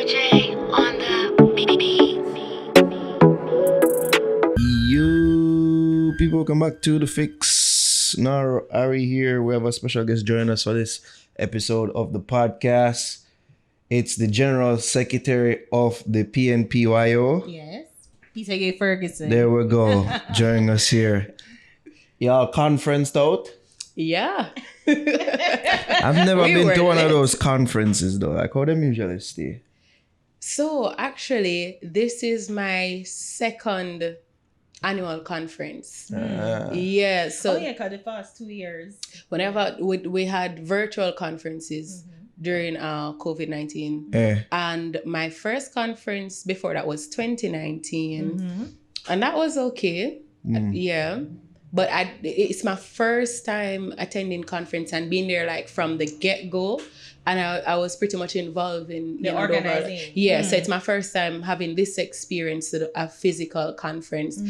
DJ on the beat. You people, welcome back to The Fix. Naro and Ari here. We have a special guest joining us for this episode of the podcast. It's the General Secretary of the PNP YO. Yes. Peta-Gaye Ferguson. There we go, joining us here. Y'all conferenced out? Yeah. I've never been to one of those conferences though. Like how them usually stay. So actually, this is my second annual conference. Yeah. So because the past 2 years. whenever we had virtual conferences during COVID-19. And my first conference before that was 2019. And that was okay. Yeah. But it's my first time attending conference and being there like from the get-go. And I was pretty much involved in The organizing. So it's my first time having this experience at a physical conference.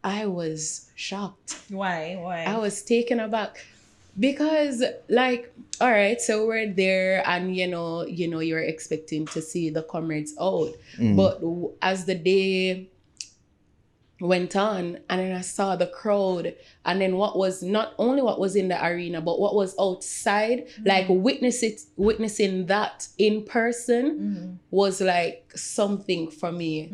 I was shocked. Why? I was taken aback because, like, all right, so we're there, and you're expecting to see the comrades out, but as the day went on, and then I saw the crowd, and then what was not only what was in the arena, but what was outside, like witnessing that in person was like something for me.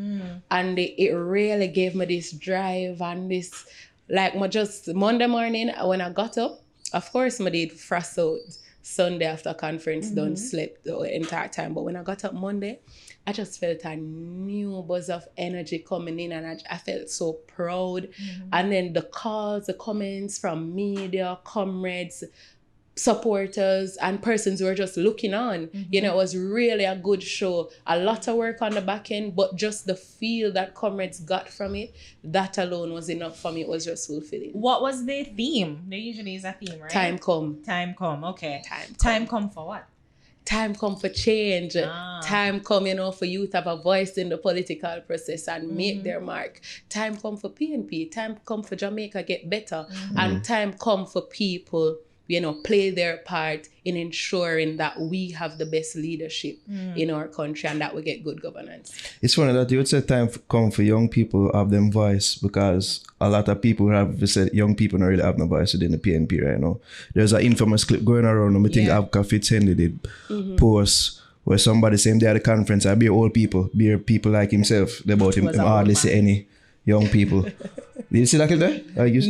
And it really gave me this drive and this, like, just Monday morning when I got up, of course I did frost out Sunday after conference, don't sleep the entire time, but when I got up Monday, I just felt a new buzz of energy coming in, and I felt so proud. And then the calls, the comments from media, comrades, supporters, and persons who were just looking on. It was really a good show. A lot of work on the back end, but just the feel that comrades got from it, that alone was enough for me. It was just fulfilling. What was the theme? There usually is a theme, right? Time come. Time come, okay. Time come for what? Time come for change. Time come, for youth have a voice in the political process and make their mark. Time come for PNP. Time come for Jamaica get better. And time come for people, play their part in ensuring that we have the best leadership in our country and that we get good governance. It's funny that you would say time come for young people have them voice, because a lot of people have said young people don't really have no voice within the PNP right now. There's an infamous clip going around, and I think Abka Fitzhenry did post where somebody same day at the conference, I be old people, be people like himself, about him hardly see any young people. Did you see that clip there? No. You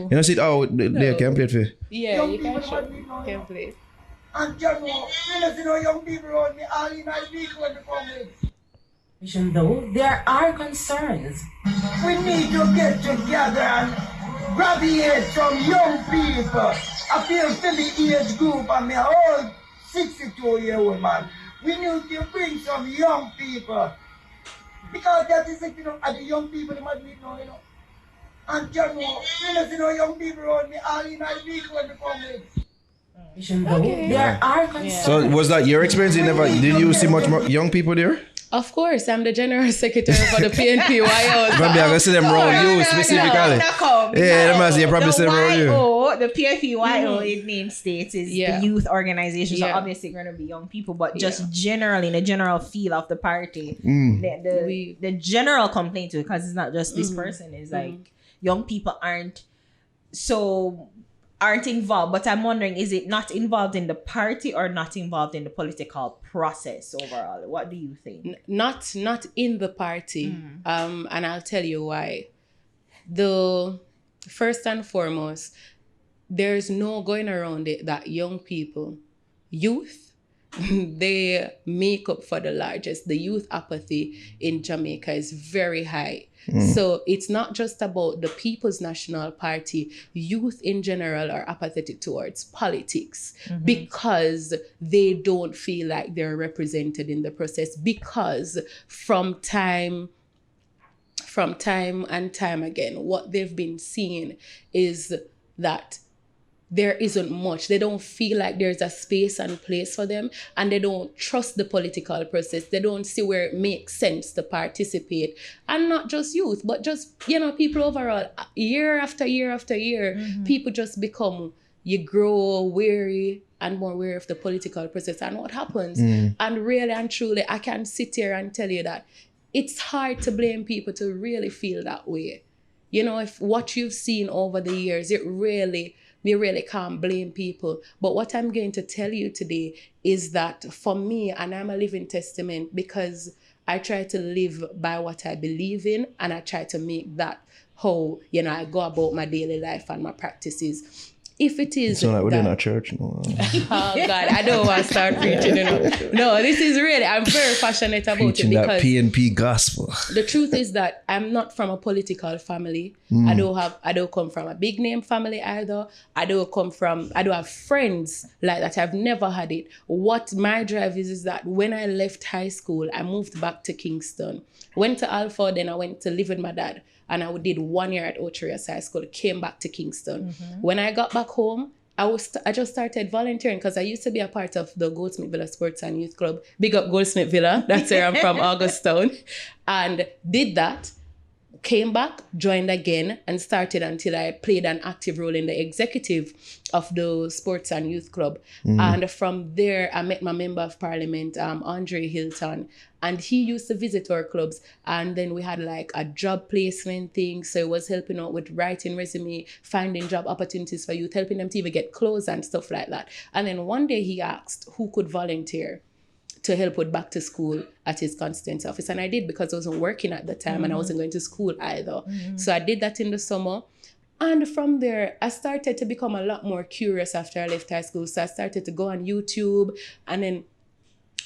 know, see it out there, can play it for you? Yeah, you can play it. And just young people around me, all in my vehicle when they come in. Though there are concerns. We need to get together and graduate some young people. I feel for the age group, I'm a old 62-year-old man. We need to bring some young people. Because that is it, and the young people they might need now, And just young people around me, all in my vehicle when they come in. Okay. There are concerns. So was that your experience? Did you see much more young people there? Of course, I'm the General Secretary for the PNP YO. Probably I see them around you specifically. Yeah, you probably see them around you. The PNP YO in name states is the youth organization, so obviously going to be young people, but just generally in the general feel of the party, the general complaint to it, because it's not just this person, is like young people aren't involved. But I'm wondering, is it not involved in the party or not involved in the political process overall? What do you think? Not in the party. And I'll tell you why. First and foremost, there's no going around it that young people, youth, they make up for the largest. The youth apathy in Jamaica is very high. So it's not just about the People's National Party. Youth in general are apathetic towards politics because they don't feel like they're represented in the process, because from time and time again, what they've been seeing is that there isn't much. They don't feel like there's a space and place for them, and they don't trust the political process. They don't see where it makes sense to participate. And not just youth, but just, people overall. Year after year after year, people just become you grow weary and more aware of the political process and what happens. And really and truly, I can sit here and tell you that it's hard to blame people to really feel that way. You know, if what you've seen over the years, we really can't blame people. But what I'm going to tell you today is that for me, and I'm a living testament because I try to live by what I believe in, and I try to make that how, you know, I go about my daily life and my practices. If it is so like we're in a church, no. Oh God, I don't want to start preaching, you know. No, this is really, I'm very passionate about preaching it because that PNP gospel. The truth is that I'm not from a political family. I don't come from a big name family either. I don't have friends like that. I've never had it. What my drive is that when I left high school, I moved back to Kingston. Went to Alpha, then I went to live with my dad. And I did 1 year at Otrias High School, came back to Kingston. When I got back home, I just started volunteering because I used to be a part of the Goldsmith Villa Sports and Youth Club. Big up Goldsmith Villa, that's where I'm from, Augustown. And did that, came back, joined again, and started until I played an active role in the executive of the Sports and Youth Club. And from there, I met my Member of Parliament, Andre Hilton, and he used to visit our clubs. And then we had like a job placement thing. So it was helping out with writing resume, finding job opportunities for youth, helping them to even get clothes and stuff like that. And then one day he asked who could volunteer to help with back to school at his constituency office. And I did because I wasn't working at the time and I wasn't going to school either. So I did that in the summer. And from there, I started to become a lot more curious after I left high school. So I started to go on YouTube, and then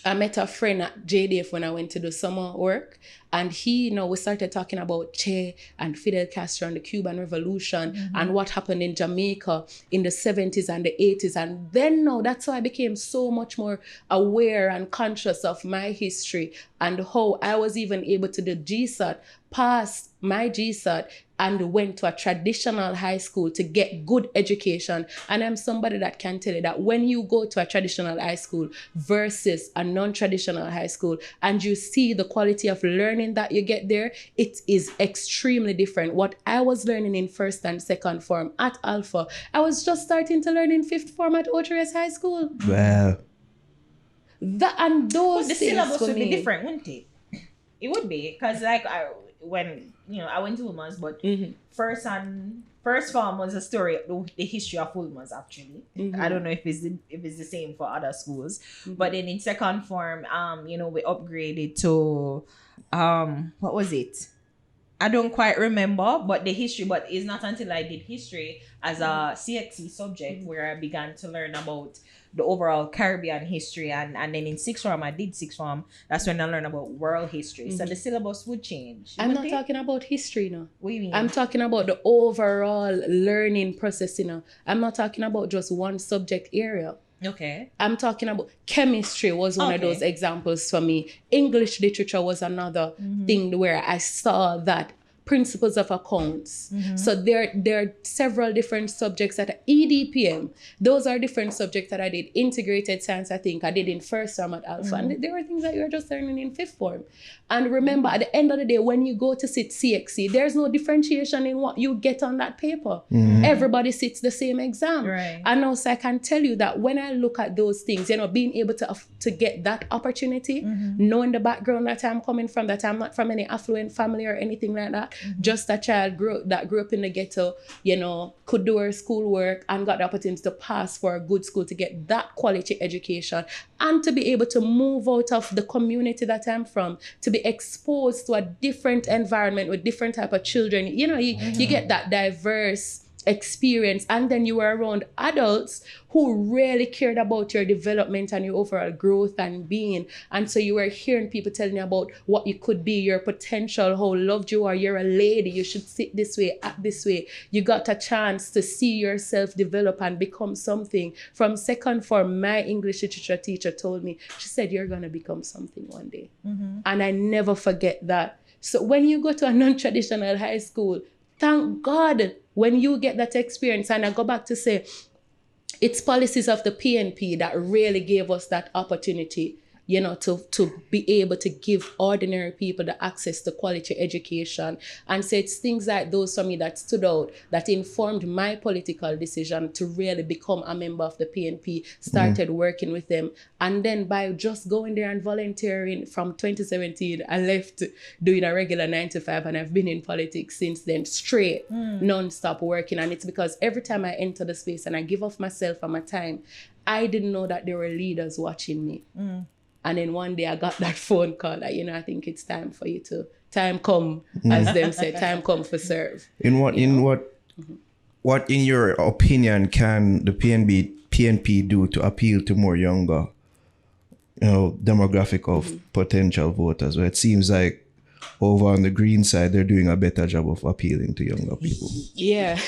I met a friend at JDF when I went to do summer work. And he, you know, we started talking about Che and Fidel Castro and the Cuban Revolution and what happened in Jamaica in the 70s and the 80s. And then now that's how I became so much more aware and conscious of my history and how I was even able to do GSAT, pass my GSAT, and went to a traditional high school to get good education. And I'm somebody that can tell you that when you go to a traditional high school versus a non-traditional high school and you see the quality of learning that you get there, it is extremely different. What I was learning in first and second form at Alpha, I was just starting to learn in fifth form at Otrias High School. Wow. That and those the things syllabus for would me, be different, wouldn't it? It would be, because like when I went to Woolman's, but first form was a story, the history of Woolman's actually. I don't know if it's the same for other schools, but then in second form, we upgraded to what was it? I don't quite remember, but the history. But it's not until I did history as a CXC subject where I began to learn about the overall Caribbean history, and then in sixth form I did sixth form. That's when I learned about world history. So the syllabus would change. I'm not talking about history now. What do you mean? I'm talking about the overall learning process, I'm not talking about just one subject area. Okay. I'm talking about chemistry was one of those examples for me. English literature was another thing where I saw that principles of accounts. So there are several different subjects that EDPM, those are different subjects that I did. Integrated science, I think I did in first form at Alpha. And there were things that you're just learning in fifth form. And remember, at the end of the day, when you go to sit CXC, there's no differentiation in what you get on that paper. Everybody sits the same exam. Right. And also I can tell you that when I look at those things, being able to get that opportunity, knowing the background that I'm coming from, that I'm not from any affluent family or anything like that, just a child that grew up in the ghetto, could do her schoolwork and got the opportunity to pass for a good school to get that quality education and to be able to move out of the community that I'm from, to be exposed to a different environment with different type of children. You get that diverse experience, and then you were around adults who really cared about your development and your overall growth and being. And so you were hearing people telling you about what you could be, your potential, how loved you are, you're a lady, you should sit this way, act this way. You got a chance to see yourself develop and become something. From second form, my English literature teacher told me, she said, you're going to become something one day. And I never forget that. So when you go to a non-traditional high school, thank God when you get that experience. And I go back to say, it's policies of the PNP that really gave us that opportunity. to be able to give ordinary people the access to quality education. And so it's things like those for me that stood out, that informed my political decision to really become a member of the PNP, started working with them. And then by just going there and volunteering from 2017, I left doing a regular 9 to 5, and I've been in politics since then, straight, non-stop working. And it's because every time I enter the space and I give off myself and my time, I didn't know that there were leaders watching me. And then one day I got that phone call that, I think it's time for you to, time come, as them say, time come for serve. What in your opinion can the PNP do to appeal to more younger, demographic of potential voters? Where it seems like over on the green side, they're doing a better job of appealing to younger people. Yeah.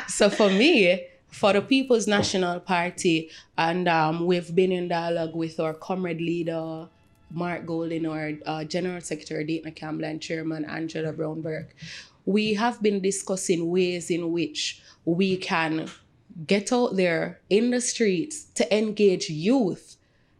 So for me, for the People's National Party, and we've been in dialogue with our comrade leader, Mark Golden, our General Secretary, Dayton Campbell, and Chairman Angela Brownberg. We have been discussing ways in which we can get out there in the streets to engage youth,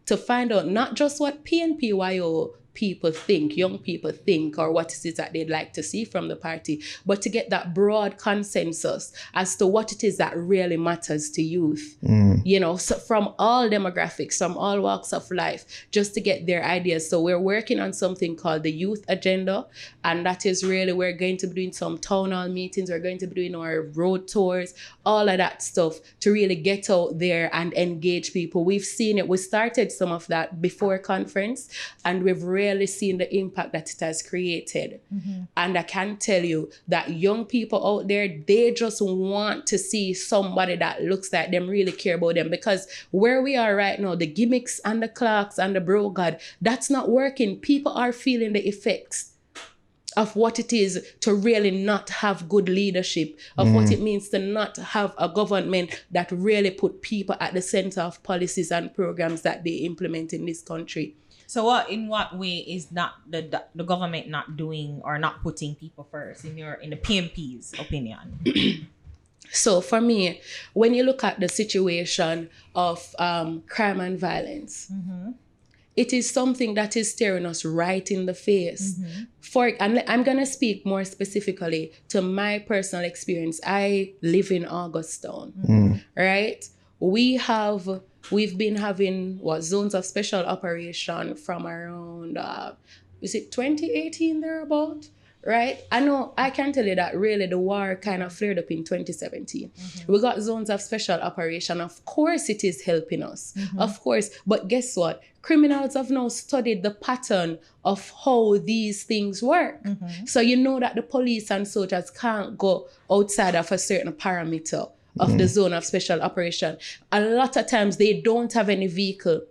to find out not just what PNP YO people think, young people think, or what it is that they'd like to see from the party, but to get that broad consensus as to what it is that really matters to youth. So from all demographics, from all walks of life, just to get their ideas. So we're working on something called the Youth Agenda, and that is really, we're going to be doing some town hall meetings, we're going to be doing our road tours, all of that stuff to really get out there and engage people. We've seen it. We started some of that before conference, and we've really seen the impact that it has created. And I can tell you that young people out there, they just want to see somebody that looks like them, really care about them, because where we are right now, the gimmicks and the clocks and the bro god, that's not working. People are feeling the effects of what it is to really not have good leadership, of what it means to not have a government that really put people at the center of policies and programs that they implement in this country. So in what way is not the government not doing or not putting people first in the PNP's opinion? So for me, when you look at the situation of crime and violence, it is something that is staring us right in the face. And I'm going to speak more specifically to my personal experience. I live in Augustown, right? We've been having zones of special operation from around, is it 2018 thereabout? Right? I can tell you that really the war kind of flared up in 2017. We got zones of special operation. Of course it is helping us. Of course. But guess what? Criminals have now studied the pattern of how these things work. So you know that the police and soldiers can't go outside of a certain parameter of the zone of special operation. A lot of times they don't have any vehicle.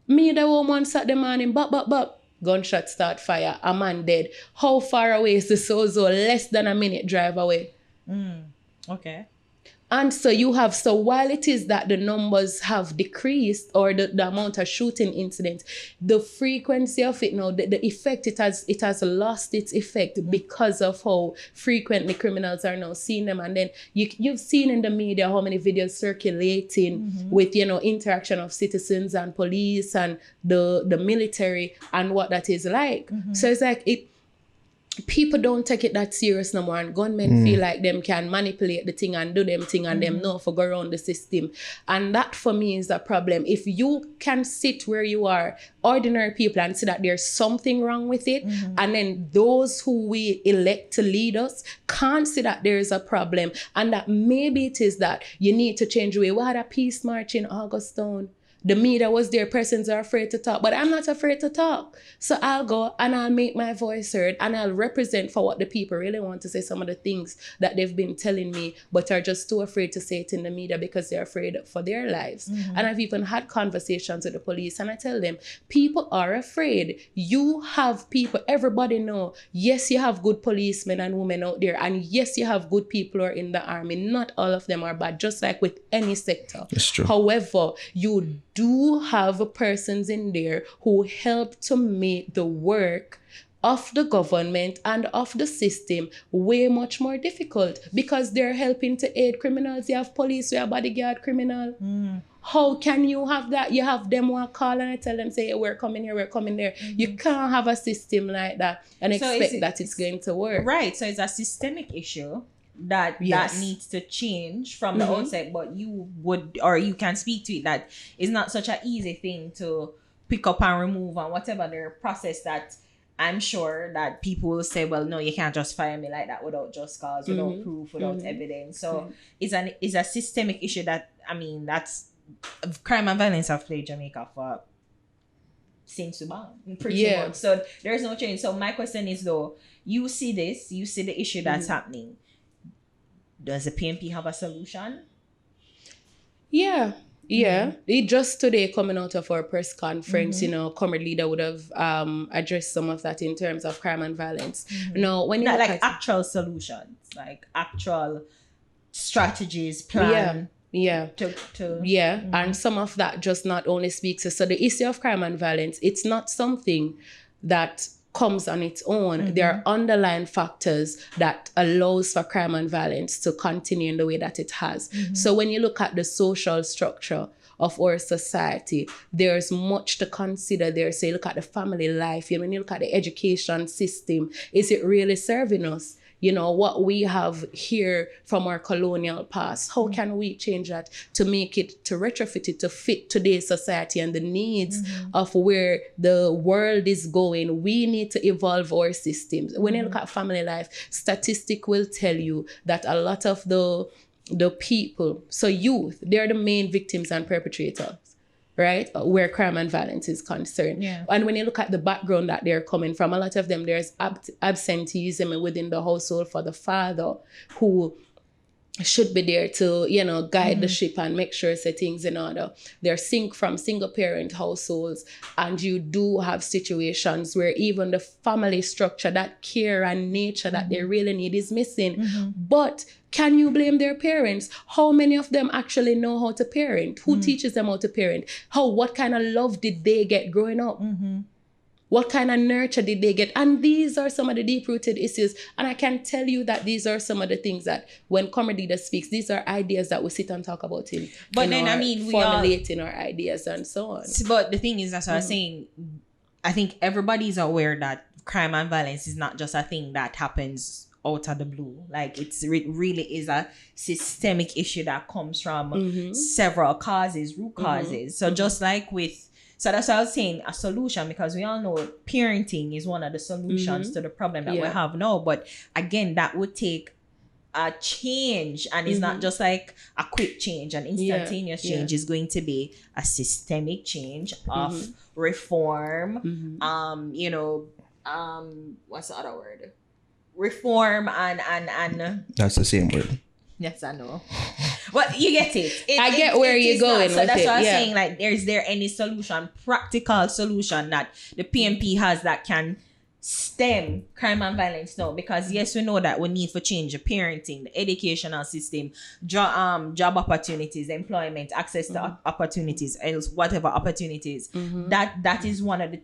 Me, the woman sat the morning, bop. Gunshot start fire, a man dead. How far away is the Sozo? Less than a minute drive away. Okay. And so while it is that the numbers have decreased, or the amount of shooting incidents, the frequency of it now, the effect, it has lost its effect because of how frequently criminals are now seeing them. And then you've seen in the media how many videos circulating with, interaction of citizens and police and the military and what that is like. So it's like people don't take it that serious no more, and gunmen feel like them can manipulate the thing and do them thing, and them know for go around the system. And that for me is a problem. If you can sit where you are, ordinary people, and see that there's something wrong with it, and then those who we elect to lead us can't see that there is a problem, and that maybe it is that you need to change the way. We had a peace march in Augustown. The media was there, persons are afraid to talk, but I'm not afraid to talk. So I'll go and I'll make my voice heard, and I'll represent for what the people really want to say, some of the things that they've been telling me, but are just too afraid to say it in the media because they're afraid for their lives. And I've even had conversations with the police, and I tell them, people are afraid. You have people, everybody know, yes, you have good policemen and women out there, and yes, you have good people who are in the army. Not all of them are bad, just like with any sector. It's true. However, you do have persons in there who help to make the work of the government and of the system way much more difficult, because they're helping to aid criminals. You have police, you have bodyguard criminal. How can you have that? You have them who call and I tell them, say, hey, we're coming here, we're coming there. You can't have a system like that and expect that it's going to work. Right. So it's a systemic issue that needs to change from the outset, but you can speak to it that it's not such an easy thing to pick up and remove and whatever their process that I'm sure that people will say, well, no, you can't just fire me like that without just cause, without proof, without evidence. So it's a systemic issue that, I mean, that's crime and violence have played Jamaica for since Suban, pretty much. So there's no change. So my question is though, you see the issue that's happening. Does the PNP have a solution? Yeah. It just today coming out of our press conference, Comrade Leader would have addressed some of that in terms of crime and violence. No, when you look like actual solutions, like actual strategies, plan. And some of that just not only speaks to, so the issue of crime and violence, it's not something that comes on its own. There are underlying factors that allows for crime and violence to continue in the way that it has. So when you look at the social structure of our society, there's much to consider there. So you look at the family life, when you look at the education system, is it really serving us? What we have here from our colonial past, how can we change that to make it, to retrofit it, to fit today's society and the needs of where the world is going? We need to evolve our systems. When you look at family life, statistic will tell you that a lot of the people, so youth, they're the main victims and perpetrators, right? Where crime and violence is concerned. And when you look at the background that they're coming from, a lot of them, there's absenteeism within the household for the father who should be there to, guide the ship and make sure things in order. They're from single parent households, and you do have situations where even the family structure, that care and nature that they really need is missing. But can you blame their parents? How many of them actually know how to parent? Who teaches them how to parent? What kind of love did they get growing up? What kind of nurture did they get? And these are some of the deep-rooted issues. And I can tell you that these are some of the things that when Comrade Leader speaks, these are ideas that we sit and talk about formulating our ideas and so on. But the thing is, that's what I was saying. I think everybody's aware that crime and violence is not just a thing that happens out of the blue. Like it really is a systemic issue that comes from several causes, root causes. So just like so that's why I was saying a solution, because we all know parenting is one of the solutions to the problem that we have now. But again, that would take a change, and it's not just like a quick change, an instantaneous change. Is going to be a systemic change of reform. What's the other word? Reform and that's the same word. Yes, I know. Well, you get it. I get where you're going. So that's what I'm saying. Like, is there any solution, practical solution that the PNP has that can stem crime and violence now? Because yes, we know that we need for change the parenting, the educational system, job opportunities, employment, access to opportunities, else whatever opportunities. That is one of the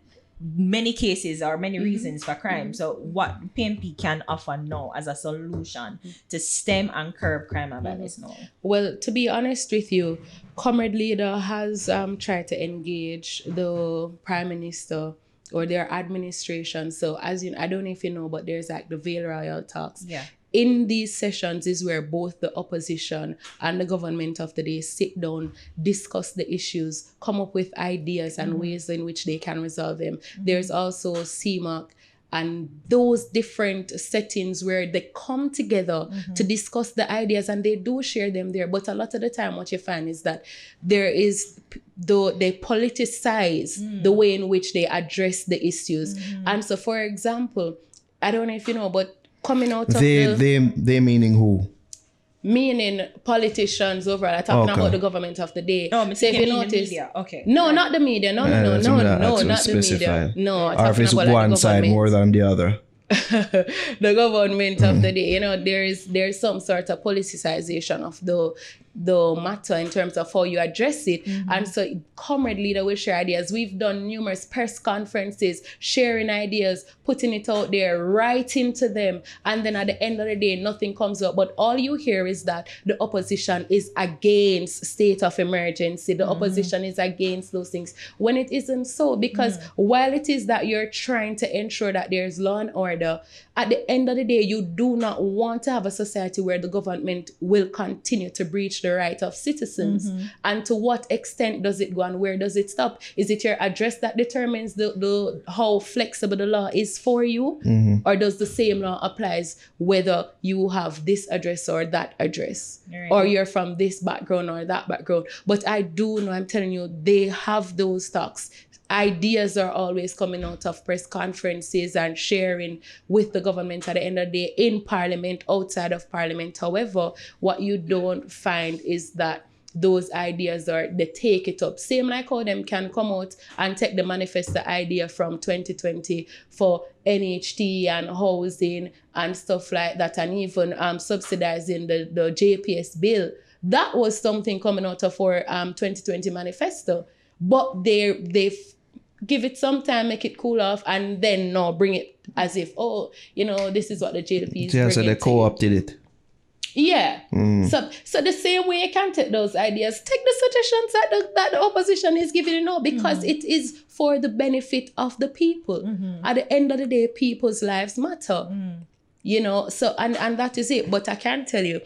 many cases or many reasons for crime. So what PNP can offer now as a solution to stem and curb crime and violence now? Well, to be honest with you, Comrade Leader has tried to engage the Prime Minister or their administration. So as you, I don't know if you know, but there's like the Vale Royal talks. In these sessions is where both the opposition and the government of the day sit down, discuss the issues, come up with ideas and ways in which they can resolve them. There's also CMAC and those different settings where they come together to discuss the ideas, and they do share them there. But a lot of the time what you find is that there is, though they politicize the way in which they address the issues. And so, for example, I don't know if you know, but coming out of they meaning who? Meaning politicians overall. I'm talking about the government of the day. No, so if you notice, the media. Okay. No, not the media. No, not the media. No, or if it's one side more than the other. The government of the day. There's some sort of politicization of matter in terms of how you address it. And so comrade leader will share ideas. We've done numerous press conferences, sharing ideas, putting it out there, writing to them, and then at the end of the day, nothing comes up. But all you hear is that the opposition is against state of emergency. The opposition is against those things, when it isn't so. Because while it is that you're trying to ensure that there's law and order, at the end of the day, you do not want to have a society where the government will continue to breach the right of citizens. And to what extent does it go and where does it stop? Is it your address that determines the how flexible the law is for you? Or does the same law applies whether you have this address or that address? Right. Or you're from this background or that background? But I do know, I'm telling you, they have those talks. Ideas are always coming out of press conferences and sharing with the government at the end of the day, in parliament, outside of parliament. However, what you don't find is that those ideas they take it up. Same like how them can come out and take the manifesto idea from 2020 for NHT and housing and stuff like that, and even subsidizing the JPS bill. That was something coming out of our 2020 manifesto. But they give it some time, make it cool off, and then bring it as if, this is what the JLP is bringing. So they co-opted it. Yeah. So the same way you can take those ideas, take the suggestions that the opposition is giving because it is for the benefit of the people. At the end of the day, people's lives matter. So and that is it. But I can tell you,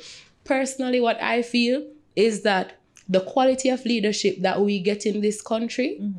personally, what I feel is that the quality of leadership that we get in this country,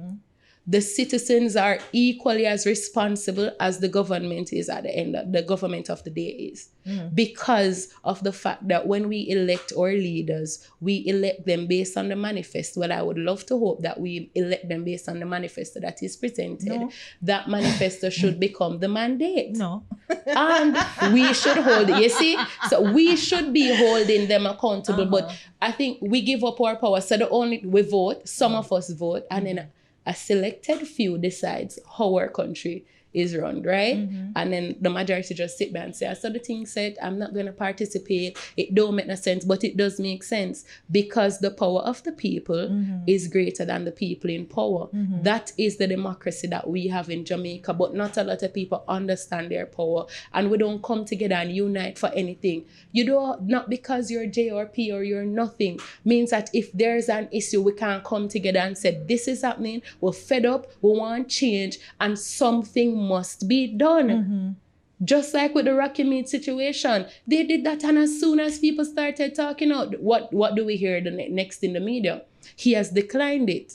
the citizens are equally as responsible as the government is at the end of the government of the day is. Because of the fact that when we elect our leaders, we elect them based on the manifesto. Well, I would love to hope that we elect them based on the manifesto that is presented. No. That manifesto should become the mandate. No. And we should hold it. You see? So we should be holding them accountable. But I think we give up our power. So we vote, some of us vote, and then a selected few decides how our country is run, right? And then the majority just sit back and say, I saw the thing said, I'm not going to participate. It don't make no sense, but it does make sense because the power of the people is greater than the people in power. That is the democracy that we have in Jamaica, but not a lot of people understand their power, and we don't come together and unite for anything. You don't, not because you're J or P or you're nothing, means that if there's an issue, we can't come together and say, this is happening, we're fed up, we want change, and something must be done. Just like with the Rocky Meat situation, they did that, and as soon as people started talking out, what do we hear the next in the media? He has declined it.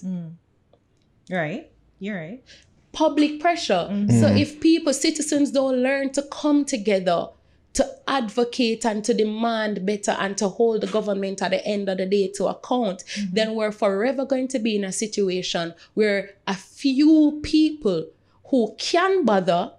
Right, you're right. Public pressure. So if citizens don't learn to come together to advocate and to demand better and to hold the government at the end of the day to account, then we're forever going to be in a situation where a few people who can bother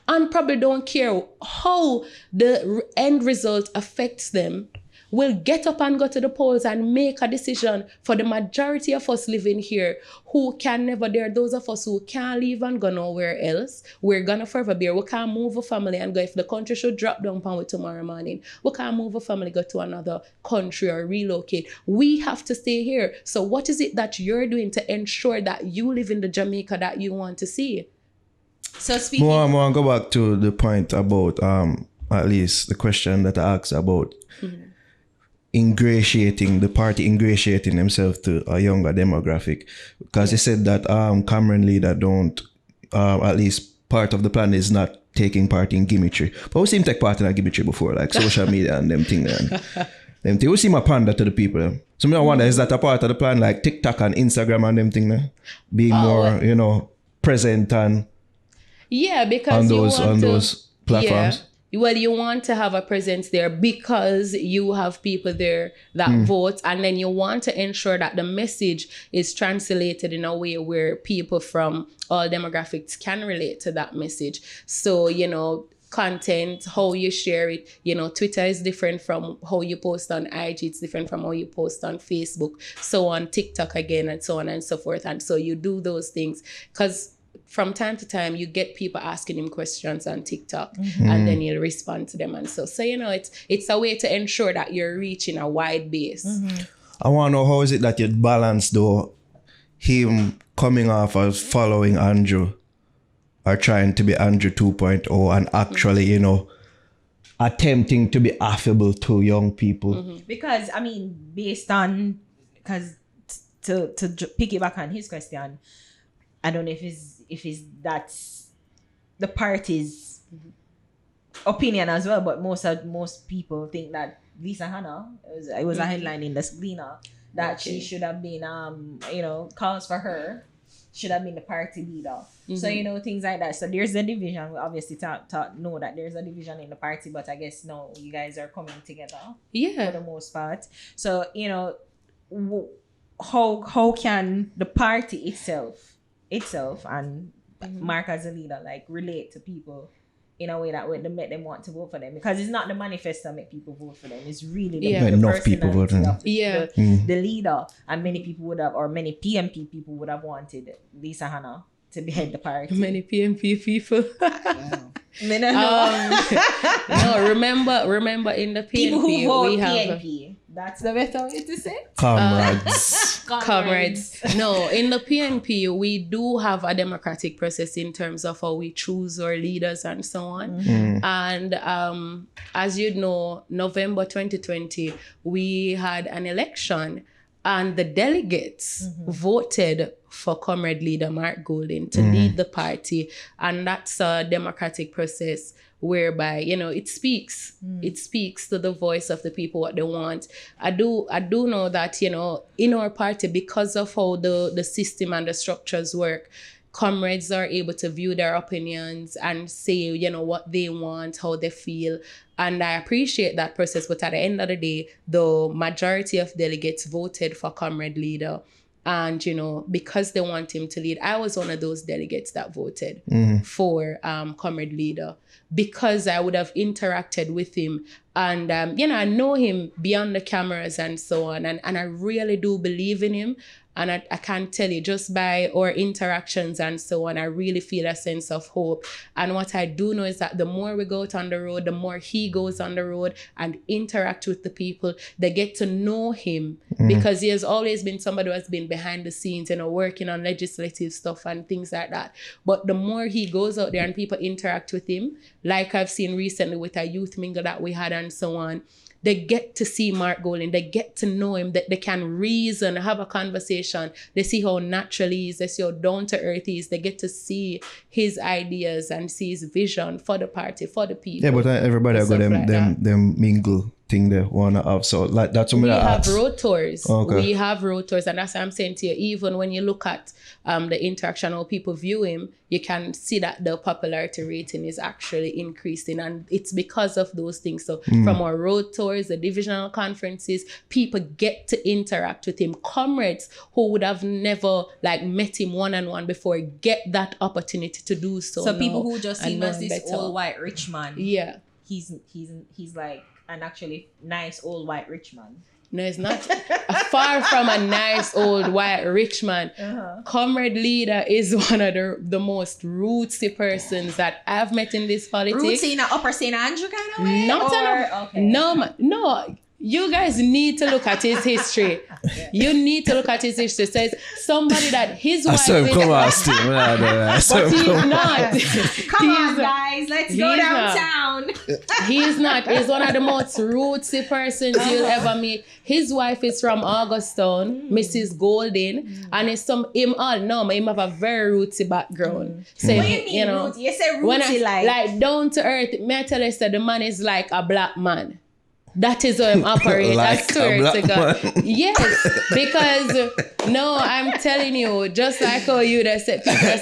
and probably don't care how the end result affects them will get up and go to the polls and make a decision for the majority of us living here who can never, there are those of us who can't leave and go nowhere else. We're gonna forever be here. We can't move a family and go, if the country should drop down upon we tomorrow morning, we can't move a family, go to another country or relocate. We have to stay here. So what is it that you're doing to ensure that you live in the Jamaica that you want to see? So speaking... More go back to the point about, at least the question that I asked about the party ingratiating themselves to a younger demographic, because they said that Cameron leader don't, at least part of the plan is not taking part in gimmickry. But we see him take part in a gimmickry before, like social media and them things. And we see him a pander to the people. So I wonder, is that a part of the plan, like TikTok and Instagram and them things, being more, present and because on those platforms? Yeah. Well, you want to have a presence there because you have people there that vote, and then you want to ensure that the message is translated in a way where people from all demographics can relate to that message. So, content, how you share it, Twitter is different from how you post on IG, it's different from how you post on Facebook, so on TikTok again, and so on and so forth. And so you do those things because from time to time, you get people asking him questions on TikTok, and then he'll respond to them. And so it's a way to ensure that you're reaching a wide base. I want to know, how is it that you balance, though, him coming off as following Andrew or trying to be Andrew 2.0 and actually, you know, attempting to be affable to young people? Because, I mean, based on, because to piggyback on his question, I don't know if that's the party's opinion as well, but most people think that Lisa Hannah, it was a headline in the Gleaner, that she should have been, calls for her, should have been the party leader. So, things like that. So there's a division. We obviously know that there's a division in the party, but I guess now you guys are coming together. Yeah. For the most part. So, how can the party itself and Mark as a leader, like, relate to people in a way that would make them want to vote for them? Because it's not the manifesto that make people vote for them. It's really the enough people voting. The leader. And many people would have, or many PNP people would have wanted Lisa Hannah to head the party. Many PNP people. No, remember in the PNP, people who vote we have PNP. That's the better way to say. Comrades. No, in the PNP, we do have a democratic process in terms of how we choose our leaders and so on. And as you know, November 2020, we had an election and the delegates voted for Comrade Leader Mark Golding to lead the party. And that's a democratic process whereby, it speaks to the voice of the people what they want. I do know that, in our party, because of how the system and the structures work, comrades are able to view their opinions and say, what they want, how they feel. And I appreciate that process. But at the end of the day, the majority of delegates voted for Comrade Leader. And, because they want him to lead, I was one of those delegates that voted for Comrade Leader, because I would have interacted with him. And, I know him beyond the cameras and so on. And I really do believe in him. And I can tell you, just by our interactions and so on, I really feel a sense of hope. And what I do know is that the more we go out on the road, the more he goes on the road and interact with the people, they get to know him, because he has always been somebody who has been behind the scenes, working on legislative stuff and things like that. But the more he goes out there and people interact with him, like I've seen recently with a youth mingle that we had and so on, they get to see Mark Golding. They get to know him. That they can reason, have a conversation. They see how natural he is. They see how down to earth he is. They get to see his ideas and see his vision for the party, for the people. Yeah, but everybody got them mingle thing they wanna have. So like that's something we that have road tours. Okay. We have road tours, and that's what I'm saying to you. Even when you look at the interaction, how people view him, you can see that the popularity rating is actually increasing, and it's because of those things. So from our road tours, the divisional conferences, people get to interact with him. Comrades who would have never met him one-on-one before get that opportunity to do so. So people who just see him as this old white rich man. Yeah. He's like an actually nice old white rich man. No, it's not. Far from a nice old white rich man. Comrade Leader is one of the most rootsy persons that I've met in this politics. Rootsy in an Upper St. Andrew kind of way? No. You guys need to look at his history. You need to look at his history. It says somebody that his wife is... But he's not. Come on, guys. Let's go downtown. He's not. He's one of the most rootsy persons you'll ever meet. His wife is from Augustown, Mrs. Golding, and it's him have a very rootsy background. So, what do you mean rootsy? You say rootsy like down to earth. May I tell you, the man is like a black man. That is how I'm operating. Like I swear to God. Yes, because I'm telling you, just like how you said, people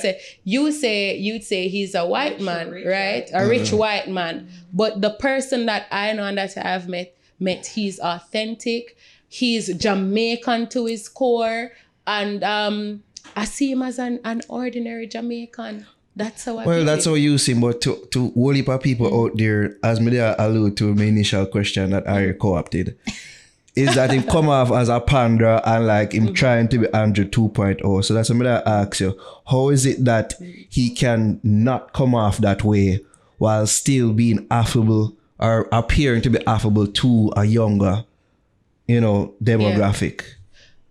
say, you'd say he's a white man, right? A rich white man. But the person that I know and that I've met, he's authentic. He's Jamaican to his core, and I see him as an ordinary Jamaican. That's how that's how you see, but to whole heap of people out there, as me allude to my initial question that Ari co-opted, is that him come off as a pander and like him trying to be Andrew 2.0. So that's something that I ask you. How is it that he can not come off that way while still being affable or appearing to be affable to a younger, demographic? Yeah.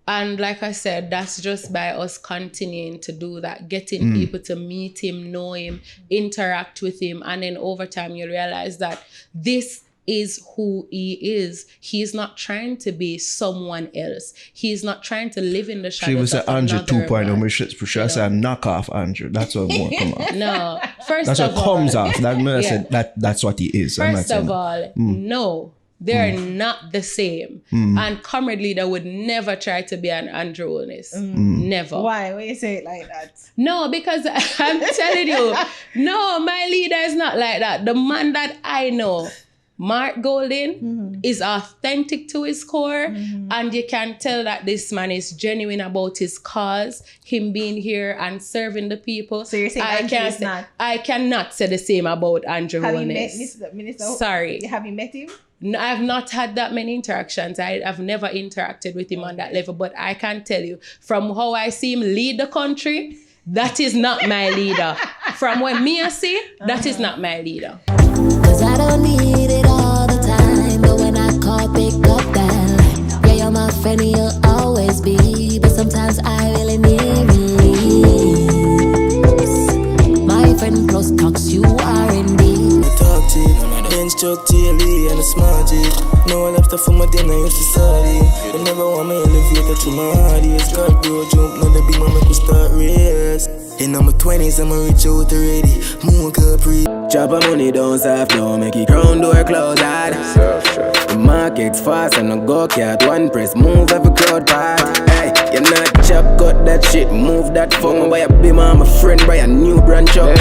And like I said, that's just by us continuing to do that, getting people to meet him, know him, interact with him. And then over time, you realize that this is who he is. He's not trying to be someone else. He's not trying to live in the shadows. She was of Andrew another 2.0. man. She said knock off Andrew. That's what won't come off. No, first that's of what all, comes off. That's what he is. First of all, no. They're not the same. And Comrade Leader would never try to be an Andrew Onis. Never. Why? Why you say it like that? No, because I'm telling you, no, my leader is not like that. The man that I know, Mark Golden, is authentic to his core. And you can tell that this man is genuine about his cause, him being here and serving the people. So you're saying I cannot say the same about Andrew Have Onis. you met Minister? Sorry. Have you met him? No, I've not had that many interactions. I've never interacted with him on that level. But I can tell you, from how I see him lead the country, that is not my leader. From what me I see, that is not my leader. Cause I don't need it all the time, but when I call, pick up that line. Yeah, you're my friend and you'll always be, but sometimes I really need release. My friend close talks, you are indeed. Talk to you. Bench truck daily and a smart jeep. No one left for my dinner, used to study. They never want me to live like a true audience. God bro jump, now the big man make we start race. In my 20s, I'ma reach out already. Moon capri. Chop a money down south, don't make it ground door close hard. The market's fast and I go cat. One press, move every crowd part. Hey, you're not chop, cut that shit, move that phone. Buy a beam, I'm a friend, buy a new brand chop.